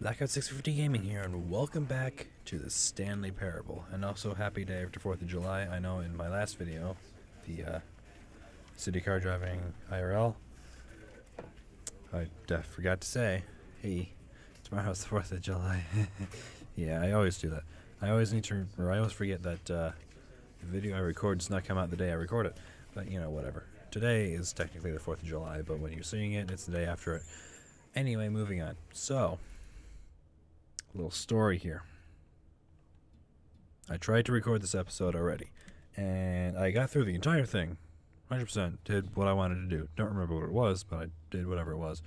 Blackout 650 Gaming here, and welcome back to the Stanley Parable, and also happy day after 4th of July. I know in my last video, the city car driving IRL, I forgot to say, hey, tomorrow's the 4th of July. Yeah, I always do that. I always forget that the video I record does not come out the day I record it, but you know, whatever. Today is technically the 4th of July, but when you're seeing it, it's the day after it. Anyway, moving on. So, little story here. I tried to record this episode already, and I got through the entire thing. 100% did what I wanted to do. Don't remember what it was, but I did whatever it was.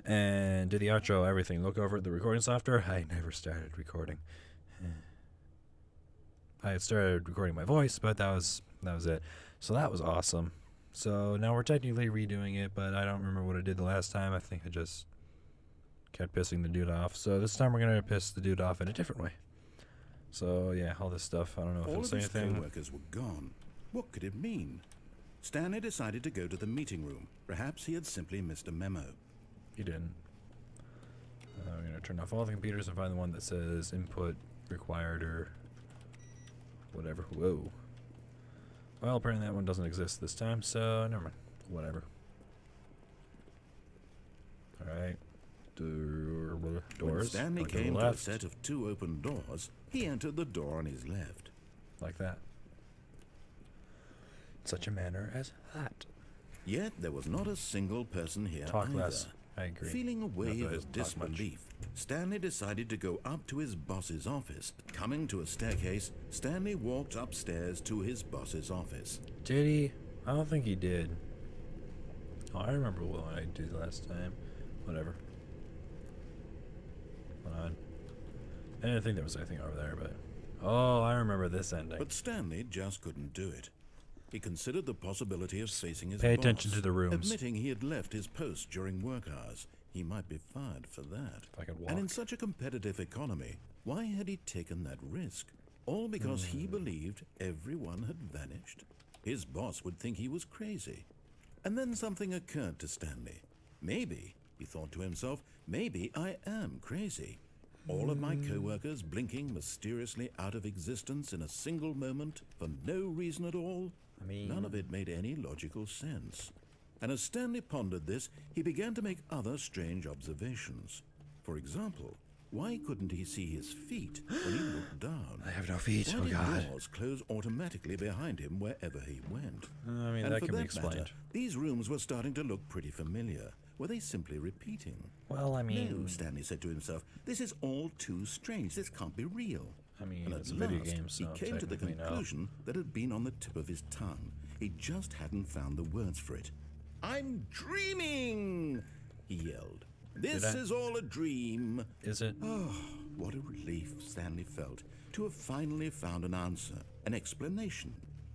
And did the outro, everything. Look over at the recording software. I never started recording. I had started recording my voice, but that was it. So that was awesome. So now we're technically redoing it, but I don't remember what I did the last time. I think I just kept pissing the dude off. So this time we're going to piss the dude off in a different way. So yeah, all this stuff. I don't know if it'll say anything. All of his co-workers were gone. What could it mean? Stanley decided to go to the meeting room. Perhaps he had simply missed a memo. He didn't. I'm going to turn off all the computers and find the one that says input required or whatever. Whoa. Well, apparently that one doesn't exist this time, so never mind. Whatever. Alright. Doors. When Stanley Going came the to a left. set of two open doors, he entered the door on his left. Like that. Such a manner as that. Yet there was not a single person here Talk either. less. I agree. Feeling a Not wave that I of talk much. disbelief, Stanley decided to go up to his boss's office. Coming to a staircase, Stanley walked upstairs to his boss's office. Did he? I don't think he did. Oh, I remember what I did last time. Whatever. Hold on. I didn't think there was anything over there, but... Oh, I remember this ending. But Stanley just couldn't do it. He considered the possibility of facing his Pay boss, attention to the rooms. admitting he had left his post during work hours. He might be fired for that. If I could walk. And in such a competitive economy, why had he taken that risk? All because he believed everyone had vanished? His boss would think he was crazy. And then something occurred to Stanley. Maybe, he thought to himself, maybe I am crazy. All of my co-workers blinking mysteriously out of existence in a single moment for no reason at all. I mean... None of it made any logical sense. And as Stanley pondered this, he began to make other strange observations. For example, why couldn't he see his feet when he looked down? I have no feet. Why Oh, did God. doors close automatically behind him wherever he went? I mean, And that for can be that explained. matter, these rooms were starting to look pretty familiar. Were they simply repeating? Well, I mean... No, Stanley said to himself, this is all too strange. This can't be real. I mean, And it's at a video last, game, so he came to the technically no. conclusion that had been on the tip of his tongue. He just hadn't found the words for it. I'm dreaming, he yelled. This I? is all a dream. Is it? Oh, what a relief Stanley felt to have finally found an answer, an explanation.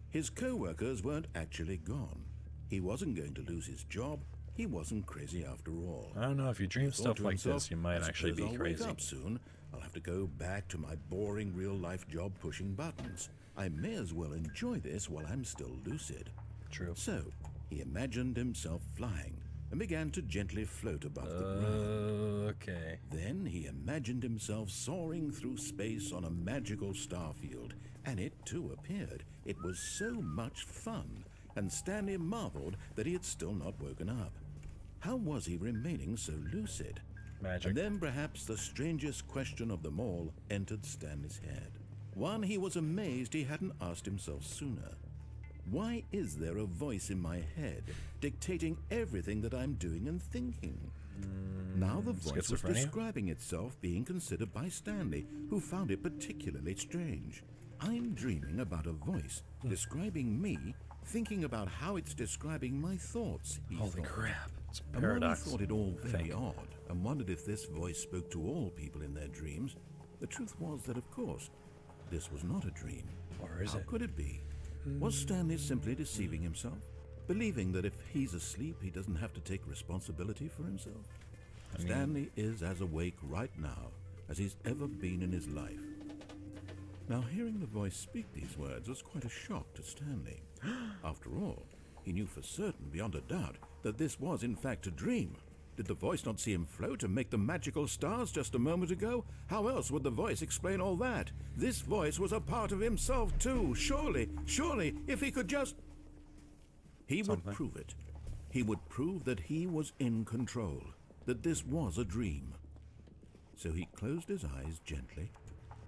His co-workers weren't actually gone. He wasn't going to lose his job. He wasn't crazy after all. I don't know. If you dream Thought stuff to like himself, this, you might "I actually suppose be I'll crazy. Wake up soon. I'll have to go back to my boring real-life job pushing buttons. I may as well enjoy this while I'm still lucid." True. So, he imagined himself flying and began to gently float above the ground. Okay. Then he imagined himself soaring through space on a magical starfield, and it too appeared. It was so much fun, and Stanley marveled that he had still not woken up. How was he remaining so lucid? Magic. And then perhaps the strangest question of them all entered Stanley's head. One he was amazed he hadn't asked himself sooner. Why is there a voice in my head dictating everything that I'm doing and thinking? Now the voice was schizophrenia? describing itself being considered by Stanley, who found it particularly strange. I'm dreaming about a voice describing me, thinking about how it's describing my thoughts, he Holy thought. crap. It's a And while he paradox. thought it all very Think. odd and wondered if this voice spoke to all people in their dreams, the truth was that, of course, this was not a dream. Or is How it? could it be? Was Stanley simply deceiving himself, believing that if he's asleep, he doesn't have to take responsibility for himself? Stanley is as awake right now as he's ever been in his life. Now, hearing the voice speak these words was quite a shock to Stanley. After all, he knew for certain, beyond a doubt, that this was in fact a dream. Did the voice not see him float and make the magical stars just a moment ago? How else would the voice explain all that? This voice was a part of himself too. Surely, if he could just... He would prove it. He would prove that he was in control, that this was a dream. So he closed his eyes gently,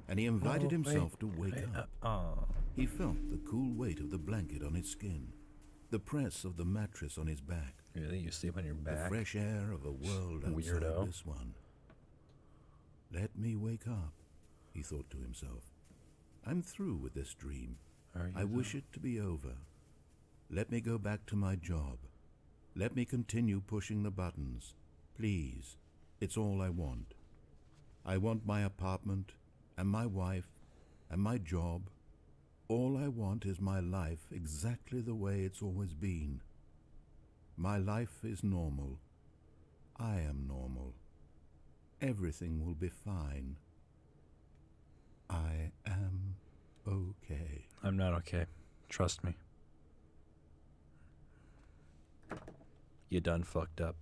and he invited himself to wake up. He felt the cool weight of the blanket on his skin, the press of the mattress on his back. Really? You sleep on your back? The fresh air of a world outside this one. Let me wake up, he thought to himself. I'm through with this dream. I wish it to be over. Let me go back to my job. Let me continue pushing the buttons. Please, it's all I want. I want my apartment, and my wife, and my job. All I want is my life exactly the way it's always been. My life is normal. I am normal. Everything will be fine. I am okay. I'm not okay. Trust me. You done fucked up.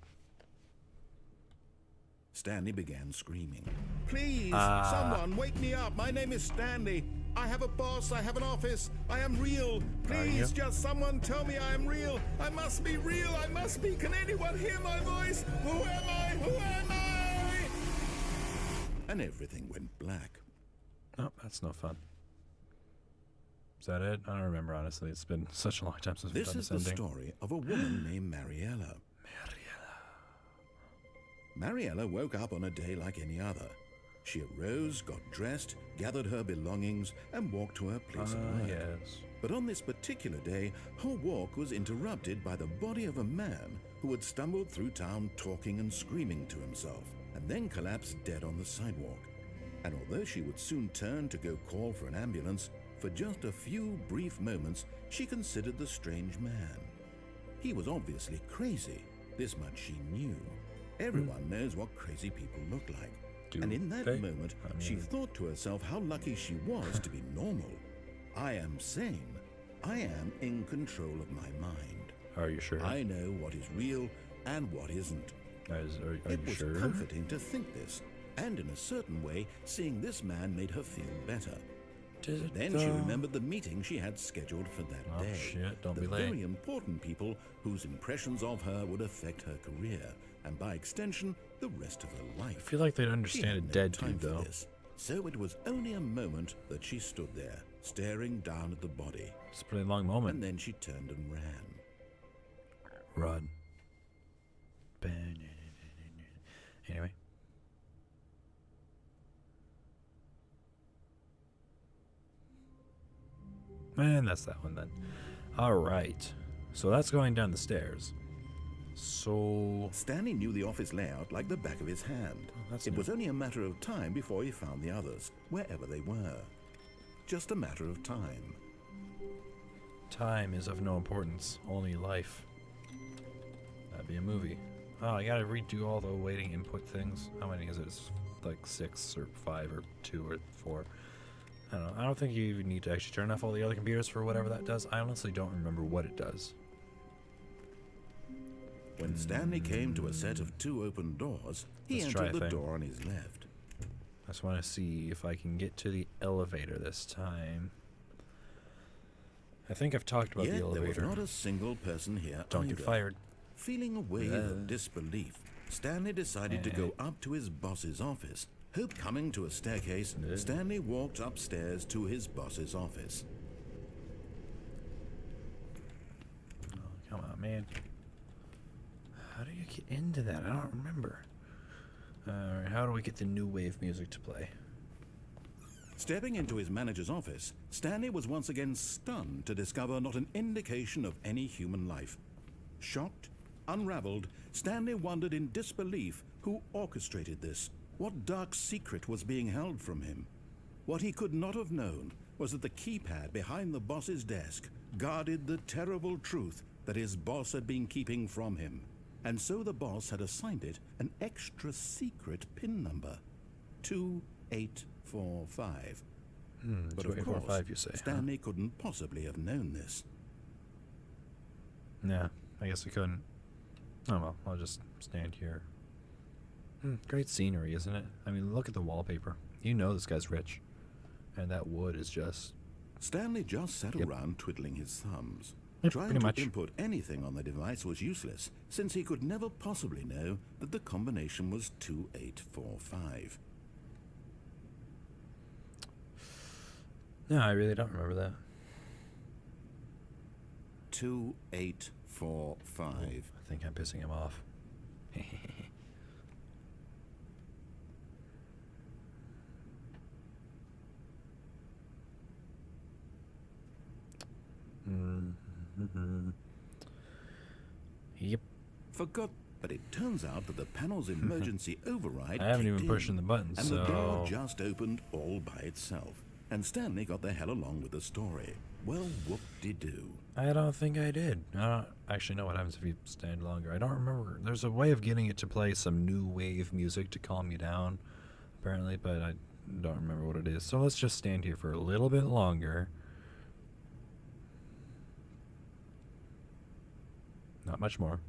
Stanley began screaming. Please, someone wake me up. My name is Stanley. I have a boss. I have an office. I am real. Please, just someone tell me I am real. I must be real. I must be. Can anyone hear my voice? Who am I? Who am I? And everything went black. Oh, that's no fun. Is that it? I don't remember, honestly. It's been such a long time since we've done this ending. This is the story of a woman named Mariella. Mariella woke up on a day like any other. She arose, got dressed, gathered her belongings, and walked to her place of work. Yes. But on this particular day, her walk was interrupted by the body of a man who had stumbled through town talking and screaming to himself, and then collapsed dead on the sidewalk. And although she would soon turn to go call for an ambulance, for just a few brief moments she considered the strange man. He was obviously crazy. This much she knew. Everyone knows what crazy people look like. And in that moment, she thought to herself how lucky she was to be normal. I am sane. I am in control of my mind. Are you sure? I know what is real and what isn't. Are you sure? It was comforting to think this, and in a certain way, seeing this man made her feel better. Then she remembered the meeting she had scheduled for that day. Shit, don't be late. The very important people whose impressions of her would affect her career, and by extension, the rest of her life. I feel like they'd understand a dead dude, though. So it was only a moment that she stood there, staring down at the body. It's a pretty long moment. And then she turned and ran. Run. Anyway. And that's that one then. Alright. So that's going down the stairs. So... Stanley knew the office layout like the back of his hand. It was only a matter of time before he found the others, wherever they were. Just a matter of time. Time is of no importance, only life. That'd be a movie. Oh, I gotta redo all the waiting input things. How many is it? It's like 6 or 5 or 2 or 4. I don't know. I don't think you even need to actually turn off all the other computers for whatever that does. I honestly don't remember what it does. When Stanley came to a set of 2 open doors, he entered the door on his left. I just want to see if I can get to the elevator this time. I think I've talked about the elevator. There was not a single person here. Don't get fired. Feeling a wave of disbelief, Stanley decided to go up to his boss's office. Coming to a staircase, Stanley walked upstairs to his boss's office. Oh, come on, man. How do you get into that? I don't remember. Alright, how do we get the new wave music to play? Stepping into his manager's office, Stanley was once again stunned to discover not an indication of any human life. Shocked, unraveled, Stanley wondered in disbelief who orchestrated this. What dark secret was being held from him? What he could not have known was that the keypad behind the boss's desk guarded the terrible truth that his boss had been keeping from him. And so the boss had assigned it an extra secret PIN number, 2845. But of course, you say, Stanley couldn't possibly have known this. Yeah, I guess we couldn't. Oh well, I'll just stand here Great scenery, isn't it? I mean, look at the wallpaper. You know this guy's rich. And that wood is just... Stanley just sat Yep. around twiddling his thumbs. Yep, Trying pretty to much. input anything on the device was useless, since he could never possibly know that the combination was 2845. No, I really don't remember that. 2845. I think I'm pissing him off. Yep. Forgot, but it turns out that the panel's emergency override I haven't kicked even pushed in the buttons, and the door so... just opened all by itself. And Stanley got the hell along with the story. Well, whoop-de-doo. I don't think I did. I don't actually know what happens if you stand longer. I don't remember. There's a way of getting it to play some new wave music to calm you down, apparently, but I don't remember what it is. So let's just stand here for a little bit longer. Not much more.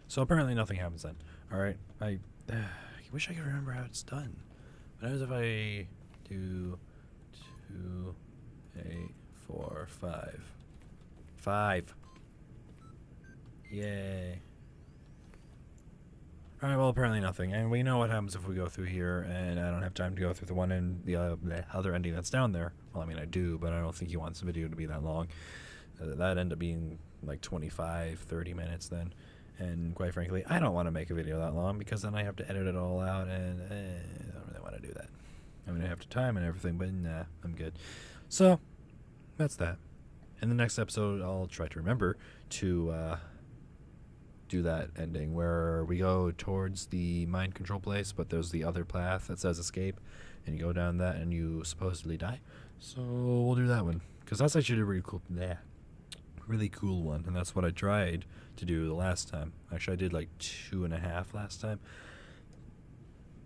So apparently nothing happens then. Alright, I wish I could remember how it's done. What happens if I do 2, 8, 4, 5? 5. Yay. Alright, well apparently nothing. And we know what happens if we go through here, and I don't have time to go through the one end, the other ending that's down there. Well, I mean I do, but I don't think he wants the video to be that long. That ended up being like 25, 30 minutes then. And quite frankly, I don't want to make a video that long because then I have to edit it all out, and I don't really want to do that. I mean, I have to time and everything, but nah, I'm good. So, that's that. In the next episode, I'll try to remember to do that ending where we go towards the mind control place, but there's the other path that says escape, and you go down that and you supposedly die. So, we'll do that one. Because that's actually a really cool one, and that's what I tried to do the last time. Actually, I did like 2.5 last time.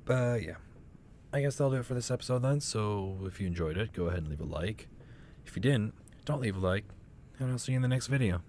But yeah, I guess that'll do it for this episode then. So if you enjoyed it, go ahead and leave a like. If you didn't, don't leave a like, and I'll see you in the next video.